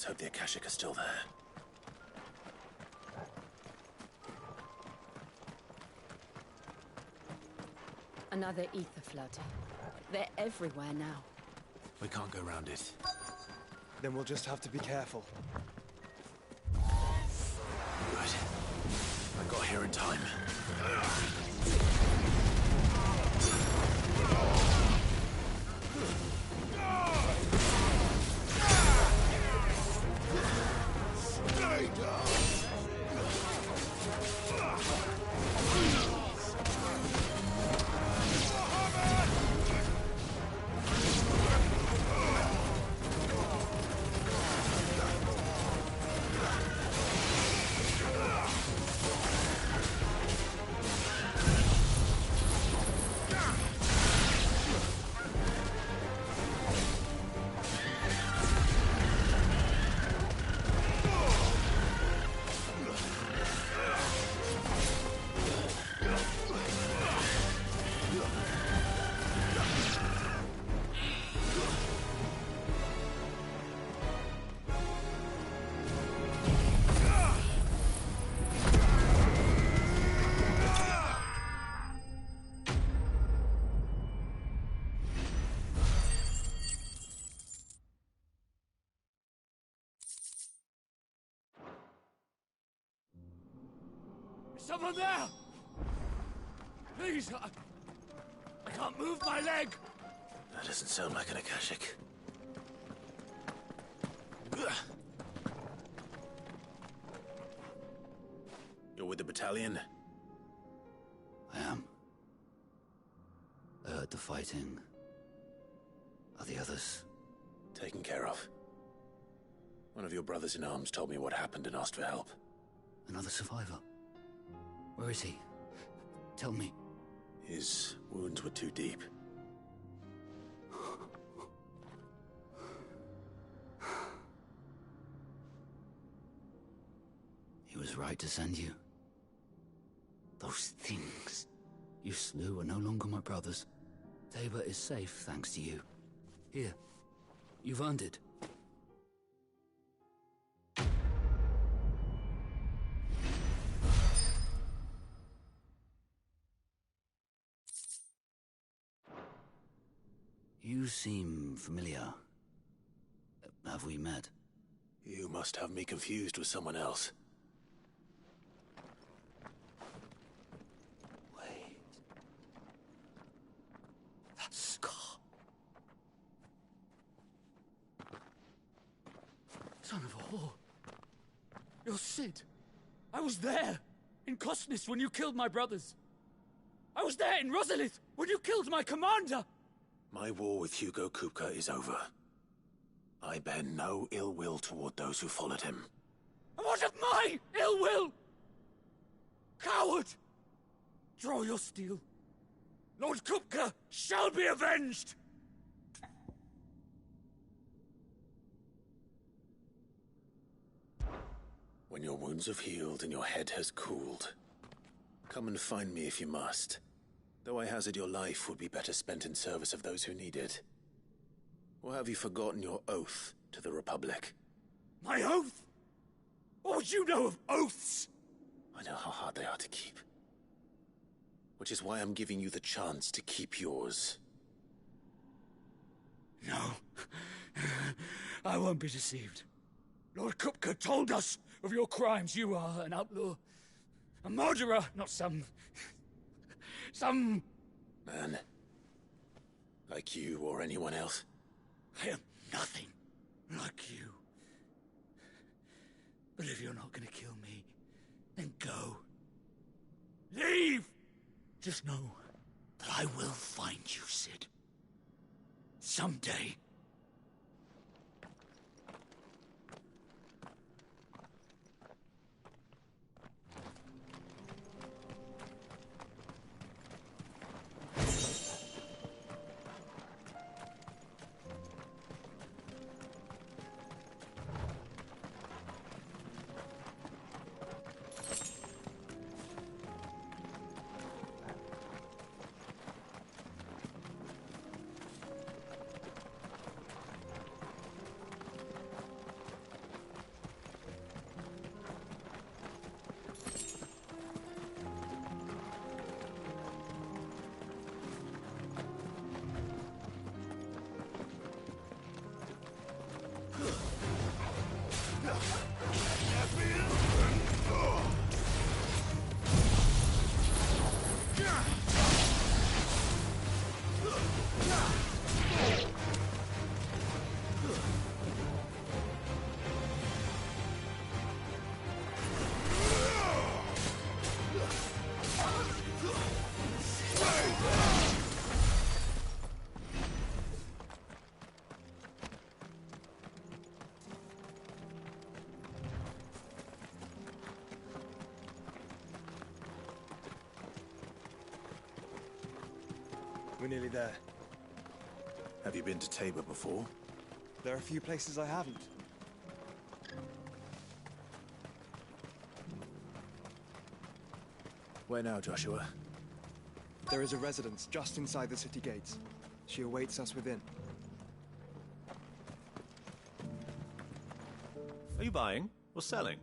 Let's hope the Akashic are still there. Another ether flood. They're everywhere now. We can't go around it. Then we'll just have to be careful. Good. I got here in time. Stay down! Someone there! Please, I can't move my leg! That doesn't sound like an Akashic. You're with the battalion? I am. I heard the fighting. Are the others? Taken care of. One of your brothers in arms told me what happened and asked for help. Another survivor? Where is he? Tell me. His wounds were too deep. He was right to send you. Those things you slew are no longer my brothers. Tabor is safe thanks to you. Here, you've earned it. You seem familiar. Have we met? You must have me confused with someone else. Wait. That scar. Son of a whore. You're Sid. I was there, in Cosnis, when you killed my brothers. I was there in Rosalith, when you killed my commander! My war with Hugo Kupka is over. I bear no ill will toward those who followed him. And what of my ill will? Coward! Draw your steel. Lord Kupka shall be avenged! When your wounds have healed and your head has cooled, come and find me if you must. Though I hazard your life would be better spent in service of those who need it. Or have you forgotten your oath to the Republic? My oath? What would you know of oaths? I know how hard they are to keep. Which is why I'm giving you the chance to keep yours. No. I won't be deceived. Lord Kupka told us of your crimes. You are an outlaw. A murderer, not some man. Like you or anyone else. I am nothing like you. But if you're not gonna kill me, then go. Leave! Just know that I will find you, Sid. Someday. We're nearly there. Have you been to Tabor before? There are a few places I haven't. Where now, Joshua? There is a residence just inside the city gates. She awaits us within. Are you buying or selling?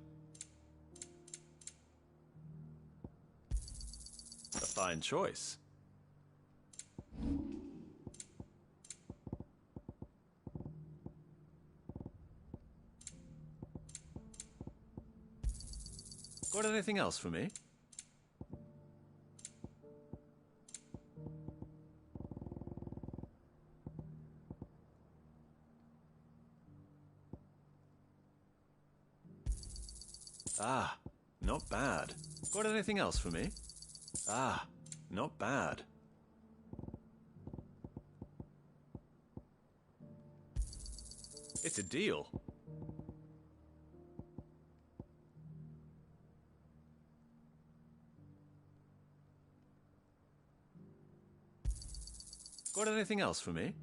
A fine choice. Got anything else for me? Ah, not bad. Got anything else for me? Ah, not bad. It's a deal. Got anything else for me?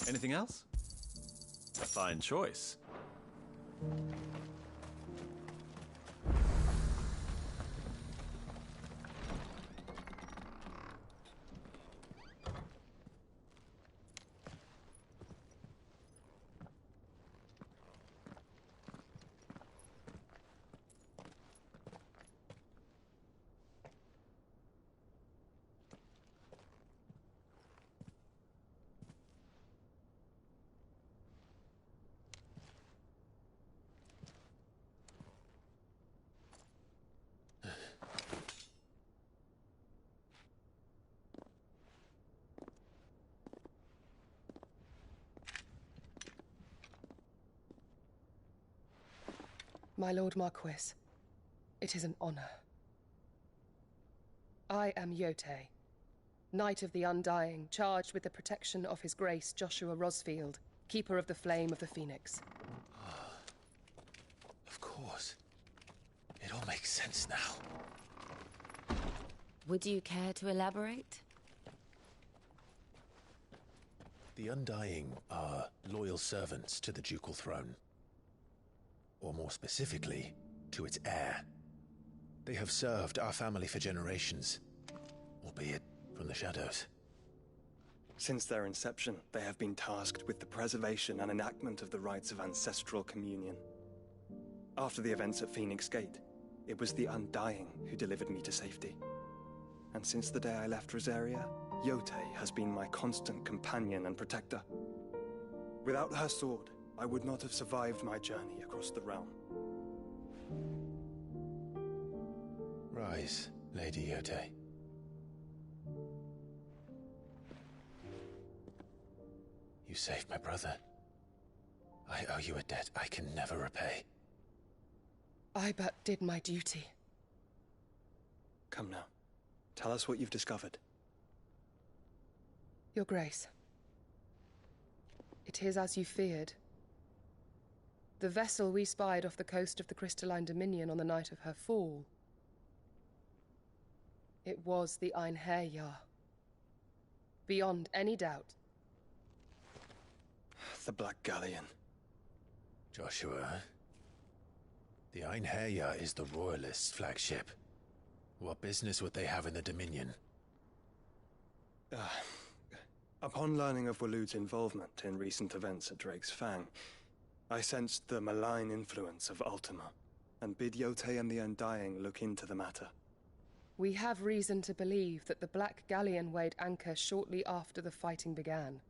Anything else? A fine choice. My Lord Marquis, it is an honor. I am Yotei, Knight of the Undying, charged with the protection of His Grace Joshua Rosfield, Keeper of the Flame of the Phoenix. Of course. It all makes sense now. Would you care to elaborate? The Undying are loyal servants to the ducal throne. Or more specifically, to its heir. They have served our family for generations, albeit from the shadows. Since their inception, they have been tasked with the preservation and enactment of the rites of ancestral communion. After the events at Phoenix Gate, it was the Undying who delivered me to safety. And since the day I left Rosaria, Yotei has been my constant companion and protector. Without her sword, I would not have survived my journey across the realm. Rise, Lady Yotei. You saved my brother. I owe you a debt I can never repay. I but did my duty. Come now. Tell us what you've discovered. Your Grace. It is as you feared. The vessel we spied off the coast of the Crystalline Dominion on the night of her fall. It was the Einherjar. Beyond any doubt. The Black Galleon. Joshua, the Einherjar is the Royalists' flagship. What business would they have in the Dominion? Upon learning of Waloed's involvement in recent events at Drake's Fang, I sensed the malign influence of Ultima, and bid Yotei and the Undying look into the matter. We have reason to believe that the Black Galleon weighed anchor shortly after the fighting began,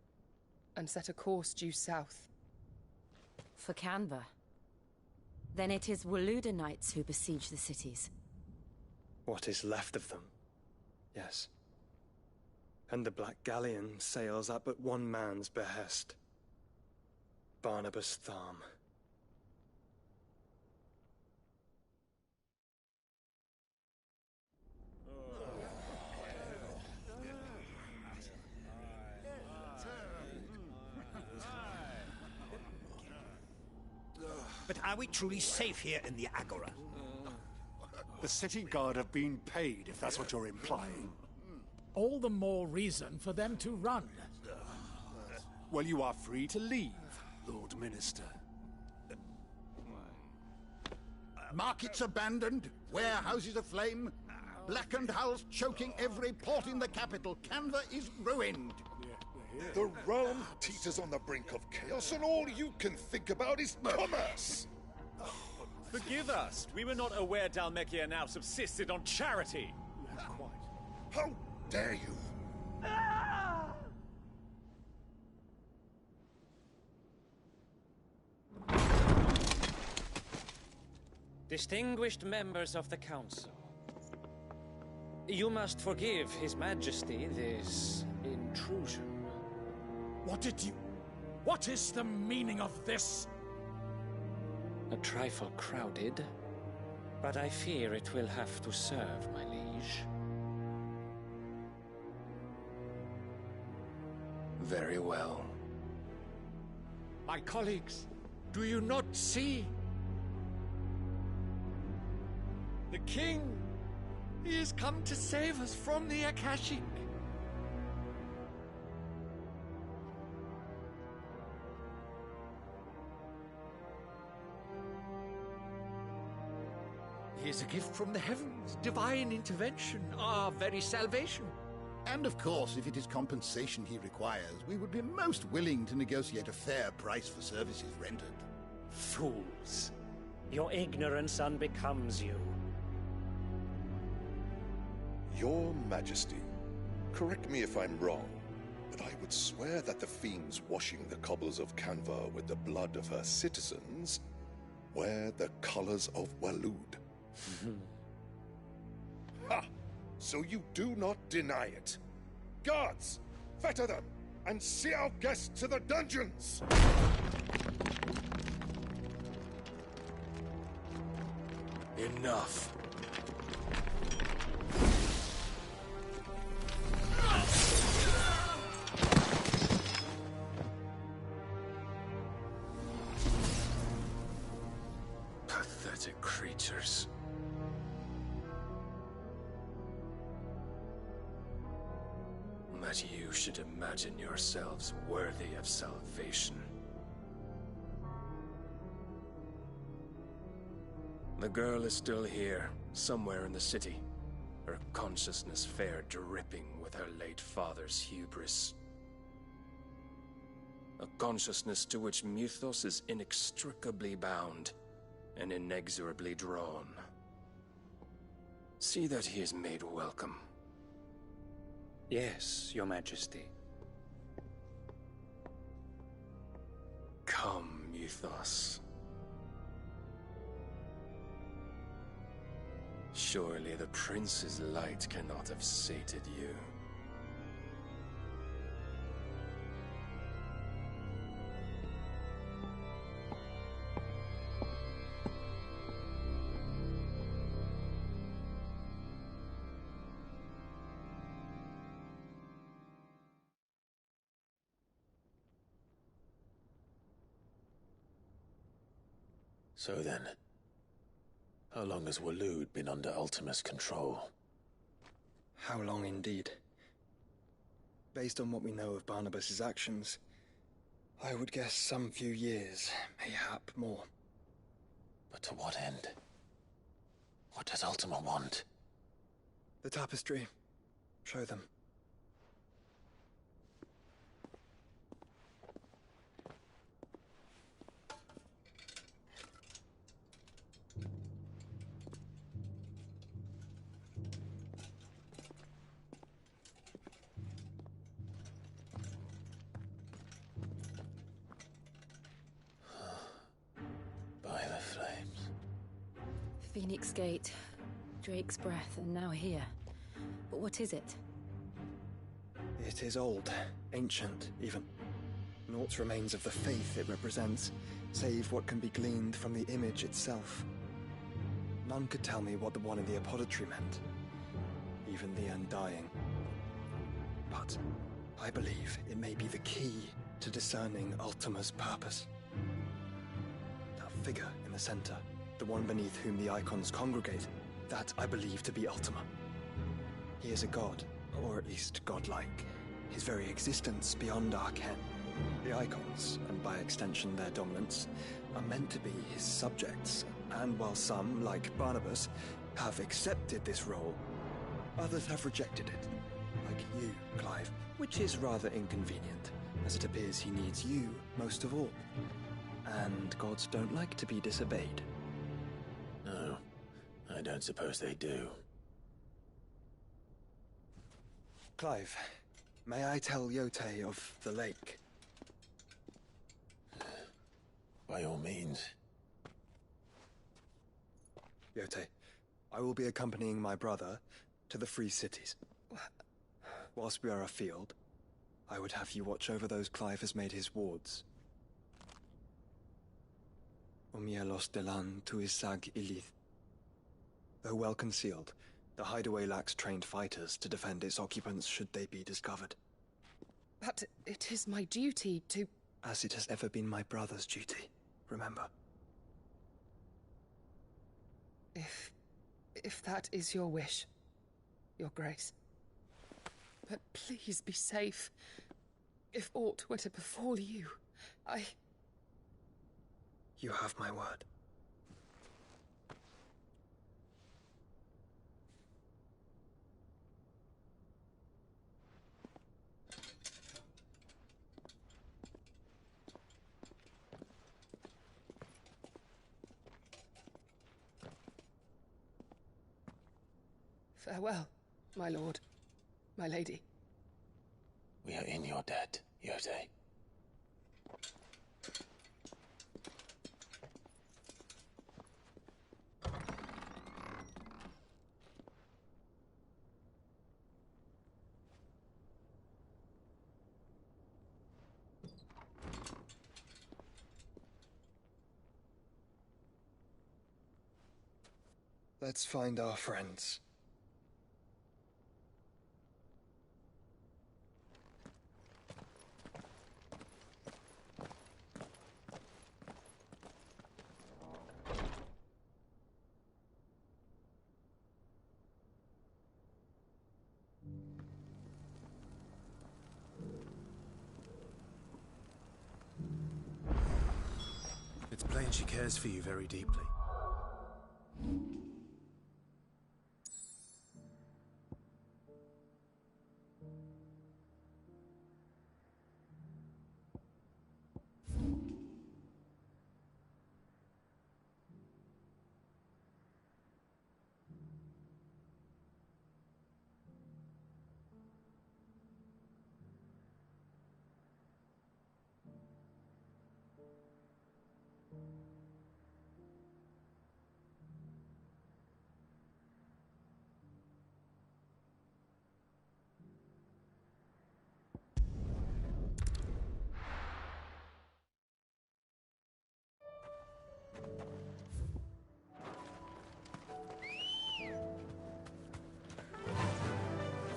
and set a course due south. For Canva. Then it is Waloed knights who besiege the cities. What is left of them, yes. And the Black Galleon sails at but one man's behest. Barnabas Tharm. But are we truly safe here in the Agora? The city guard have been paid, if that's what you're implying. All the more reason for them to run. Well, you are free to leave, Lord Minister. Markets abandoned, warehouses aflame, blackened hulls choking every port in the capital. Canva is ruined. The realm teeters on the brink of chaos, and all you can think about is commerce! Forgive us. We were not aware Dhalmekia now subsisted on charity. How dare you! Distinguished members of the Council, you must forgive His Majesty this intrusion. What is the meaning of this? A trifle crowded, but I fear it will have to serve, my liege. Very well. My colleagues, do you not see? The king! He has come to save us from the Akashic! He is a gift from the heavens, divine intervention, our very salvation. And of course, if it is compensation he requires, we would be most willing to negotiate a fair price for services rendered. Fools! Your ignorance unbecomes you. Your Majesty, correct me if I'm wrong, but I would swear that the fiends washing the cobbles of Canva with the blood of her citizens wear the colors of Waloed. Ha! So you do not deny it. Guards, fetter them, and see our guests to the dungeons! Enough. Pathetic creatures. That you should imagine yourselves worthy of salvation. The girl is still here, somewhere in the city, her consciousness fair dripping with her late father's hubris. A consciousness to which Mythos is inextricably bound and inexorably drawn. See that he is made welcome. Yes, Your Majesty. Come, Mythos. Surely the prince's light cannot have sated you. So then, how long has Waloed been under Ultima's control? How long indeed? Based on what we know of Barnabas's actions, I would guess some few years, mayhap more. But to what end? What does Ultima want? The tapestry. Show them. Phoenix Gate, Drake's Breath, and now here. But what is it? It is old, ancient, even. Naught remains of the faith it represents, save what can be gleaned from the image itself. None could tell me what the one in the apothecary meant, even the Undying. But I believe it may be the key to discerning Ultima's purpose. That figure in the center, the one beneath whom the icons congregate, That I believe to be Ultima. He is a god, or at least godlike. His very existence beyond our ken. The icons, and by extension their dominants, are meant to be his subjects, and while some, like Barnabas, have accepted this role, others have rejected it. Like you, Clive, which is rather inconvenient, as it appears he needs you most of all. And gods don't like to be disobeyed. No, I don't suppose they do. Clive, may I tell Yote of the lake? By all means. Yote, I will be accompanying my brother to the Free Cities. Whilst we are afield, I would have you watch over those Clive has made his wards. Umielos delan tu isag ilith. Though well concealed, the hideaway lacks trained fighters to defend its occupants should they be discovered. But it is my duty to... As it has ever been my brother's duty, remember. If that is your wish, Your Grace. But please be safe. If aught were to befall you, You have my word. Farewell, my lord, my lady. We are in your debt, Yote. Let's find our friends. It's plain she cares for you very deeply.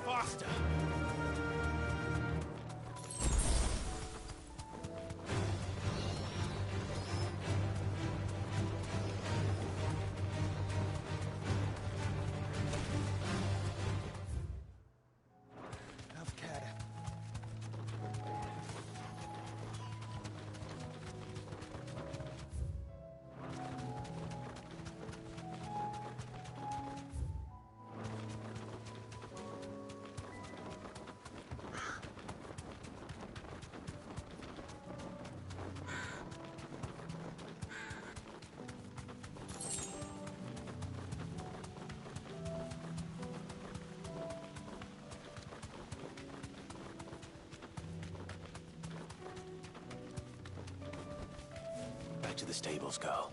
Faster! Have care. Back to the stables, girl.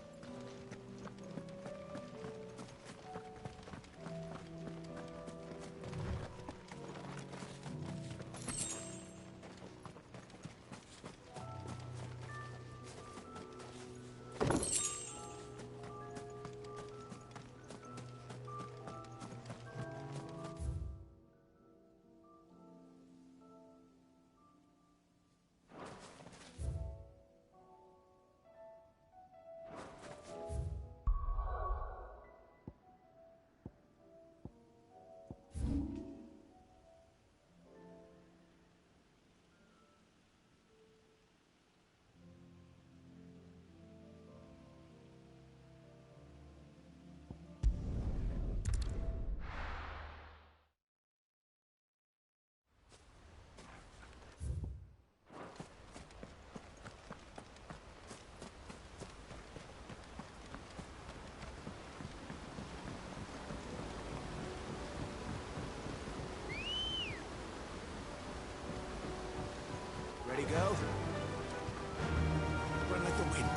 Ready, go? Run like the wind.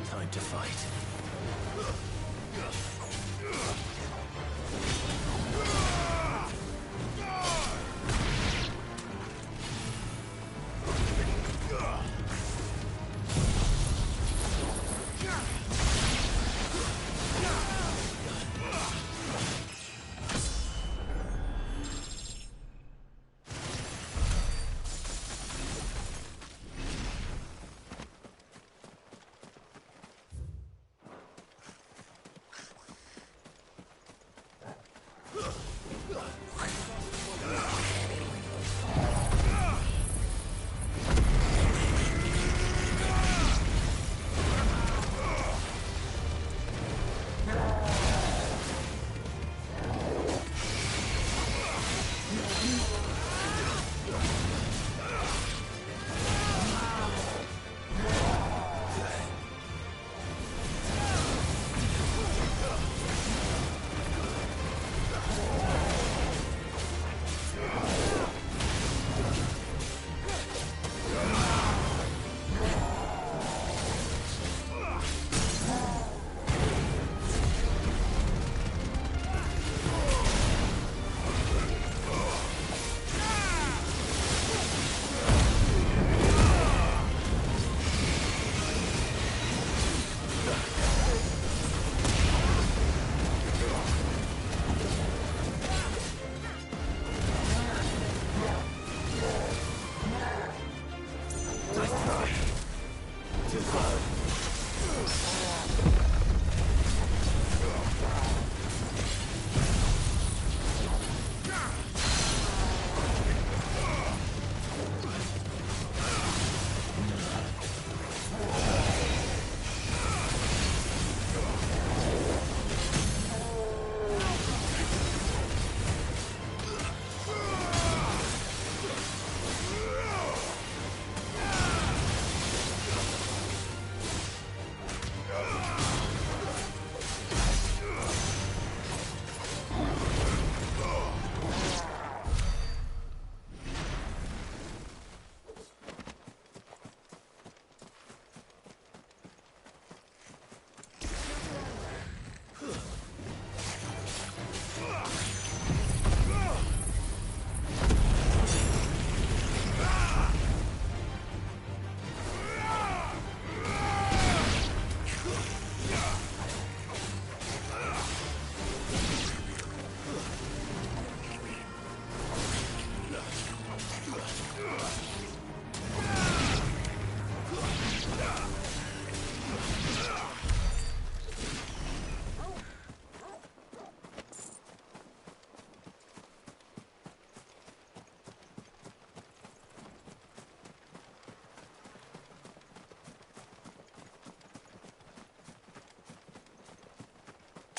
Time to fight.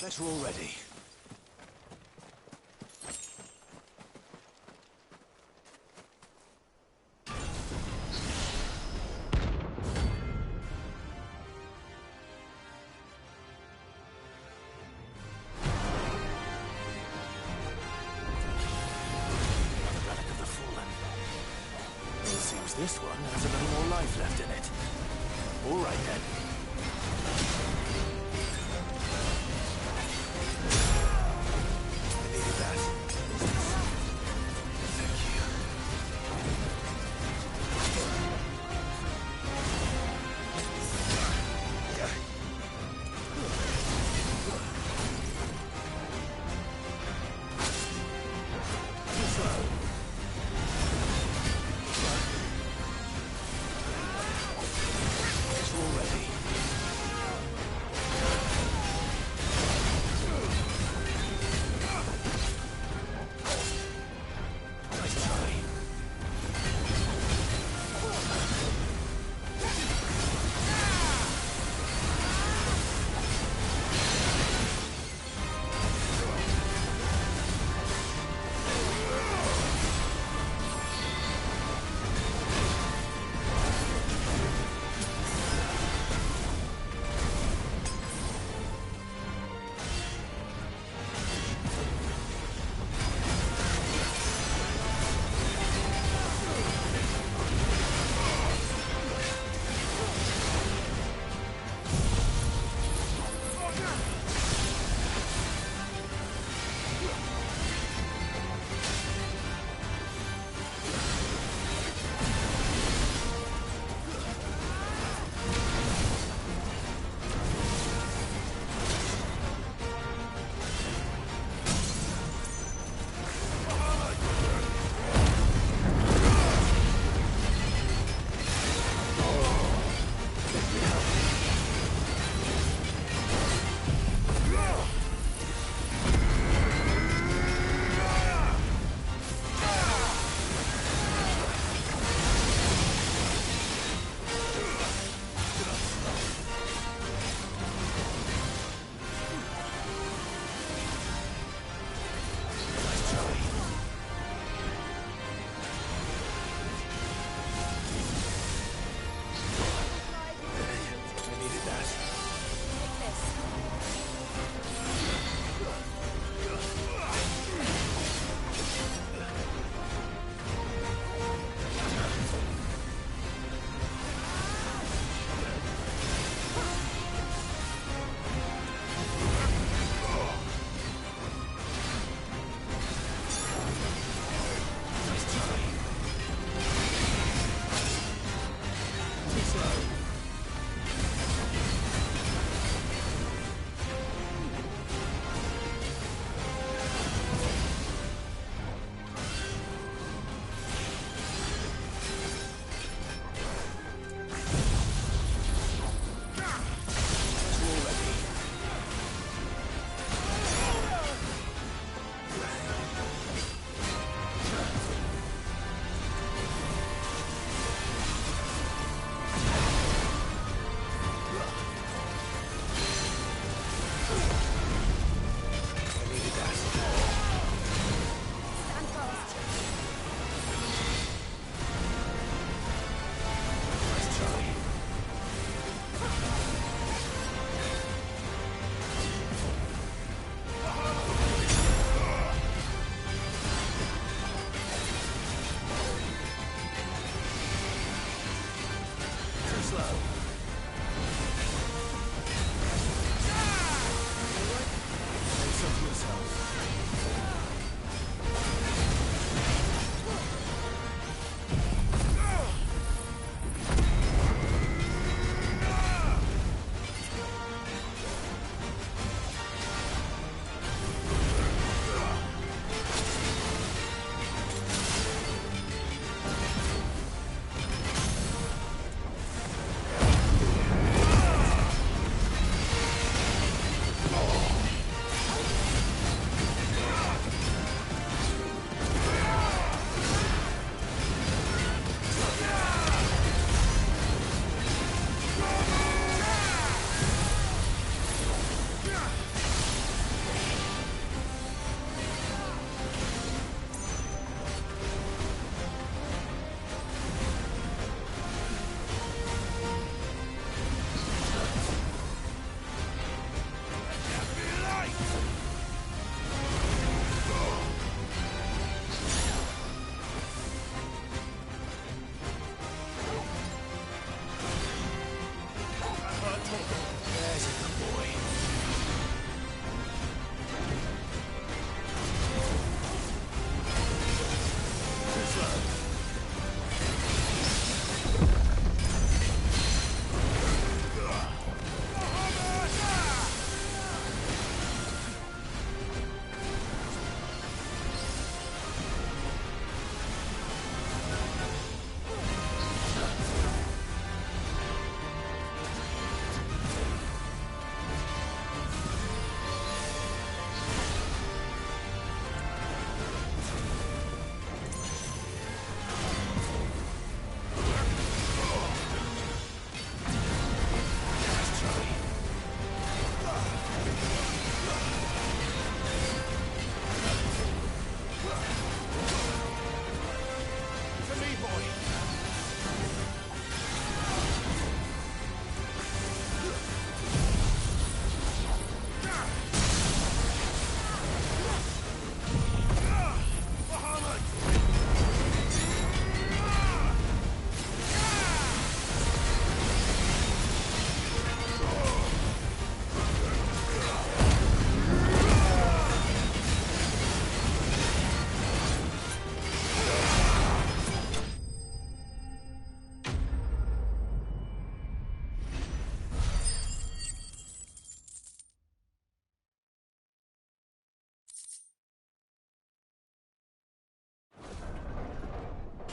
Better already. Seems this one has a little more life left in it. All right then. I needed that.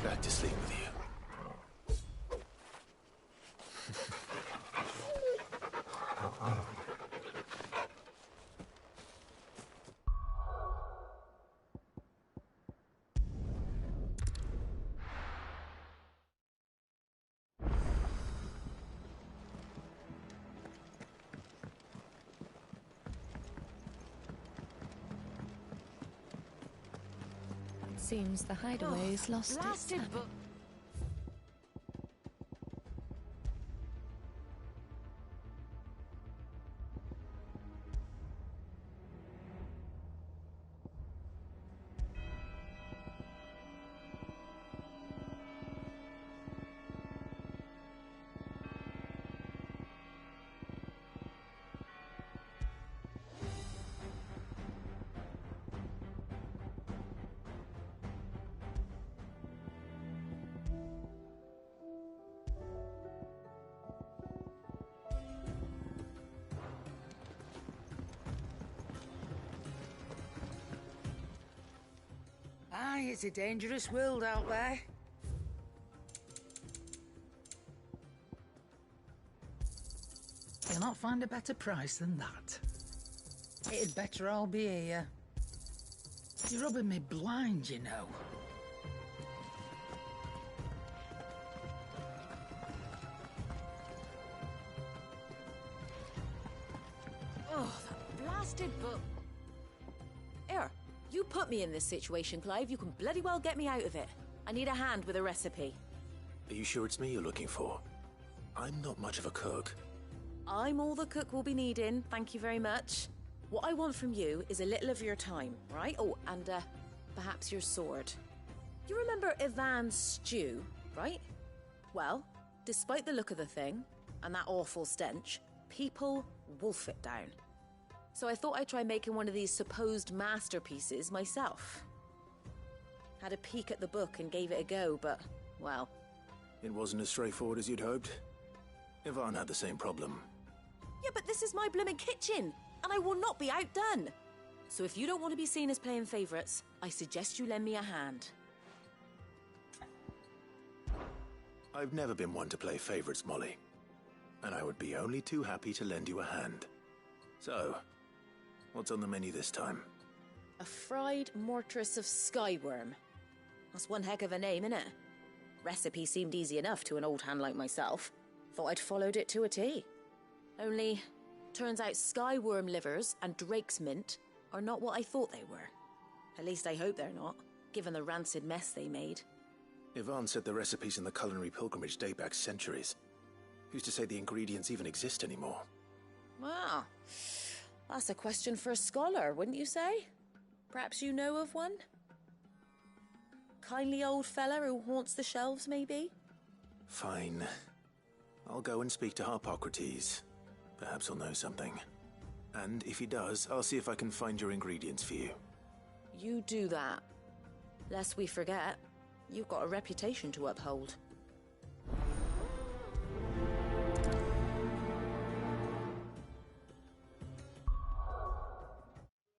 back to sleep with you. Seems the hideaway's lost its Blasted snap. book. Aye, it's a dangerous world out there. You'll not find a better price than that. It'd better all be here. You're rubbing me blind, you know. Oh, that blasted book. Here, you put me in this situation, Clive. You can bloody well get me out of it. I need a hand with a recipe. Are you sure it's me you're looking for? I'm not much of a cook. I'm all the cook will be needing, thank you very much. What I want from you is a little of your time, right? Oh, and perhaps your sword. You remember Ivan's stew, right? Well, despite the look of the thing, and that awful stench, people wolf it down. So I thought I'd try making one of these supposed masterpieces myself. Had a peek at the book and gave it a go, but, well... It wasn't as straightforward as you'd hoped. Ivan had the same problem. Yeah, but this is my blimmin' kitchen, and I will not be outdone. So if you don't want to be seen as playing favourites, I suggest you lend me a hand. I've never been one to play favourites, Molly. And I would be only too happy to lend you a hand. So, what's on the menu this time? A fried mortress of skyworm. That's one heck of a name, innit? Recipe seemed easy enough to an old hand like myself. Thought I'd followed it to a T. Only, turns out skyworm livers and drake's mint are not what I thought they were. At least I hope they're not, given the rancid mess they made. Ivan said the recipes in the culinary pilgrimage date back centuries. Who's to say the ingredients even exist anymore? Well, that's a question for a scholar, wouldn't you say? Perhaps you know of one? Kindly old fella who haunts the shelves, maybe? Fine. I'll go and speak to Harpocrates. Perhaps he'll know something. And if he does, I'll see if I can find your ingredients for you. You do that. Lest we forget, you've got a reputation to uphold.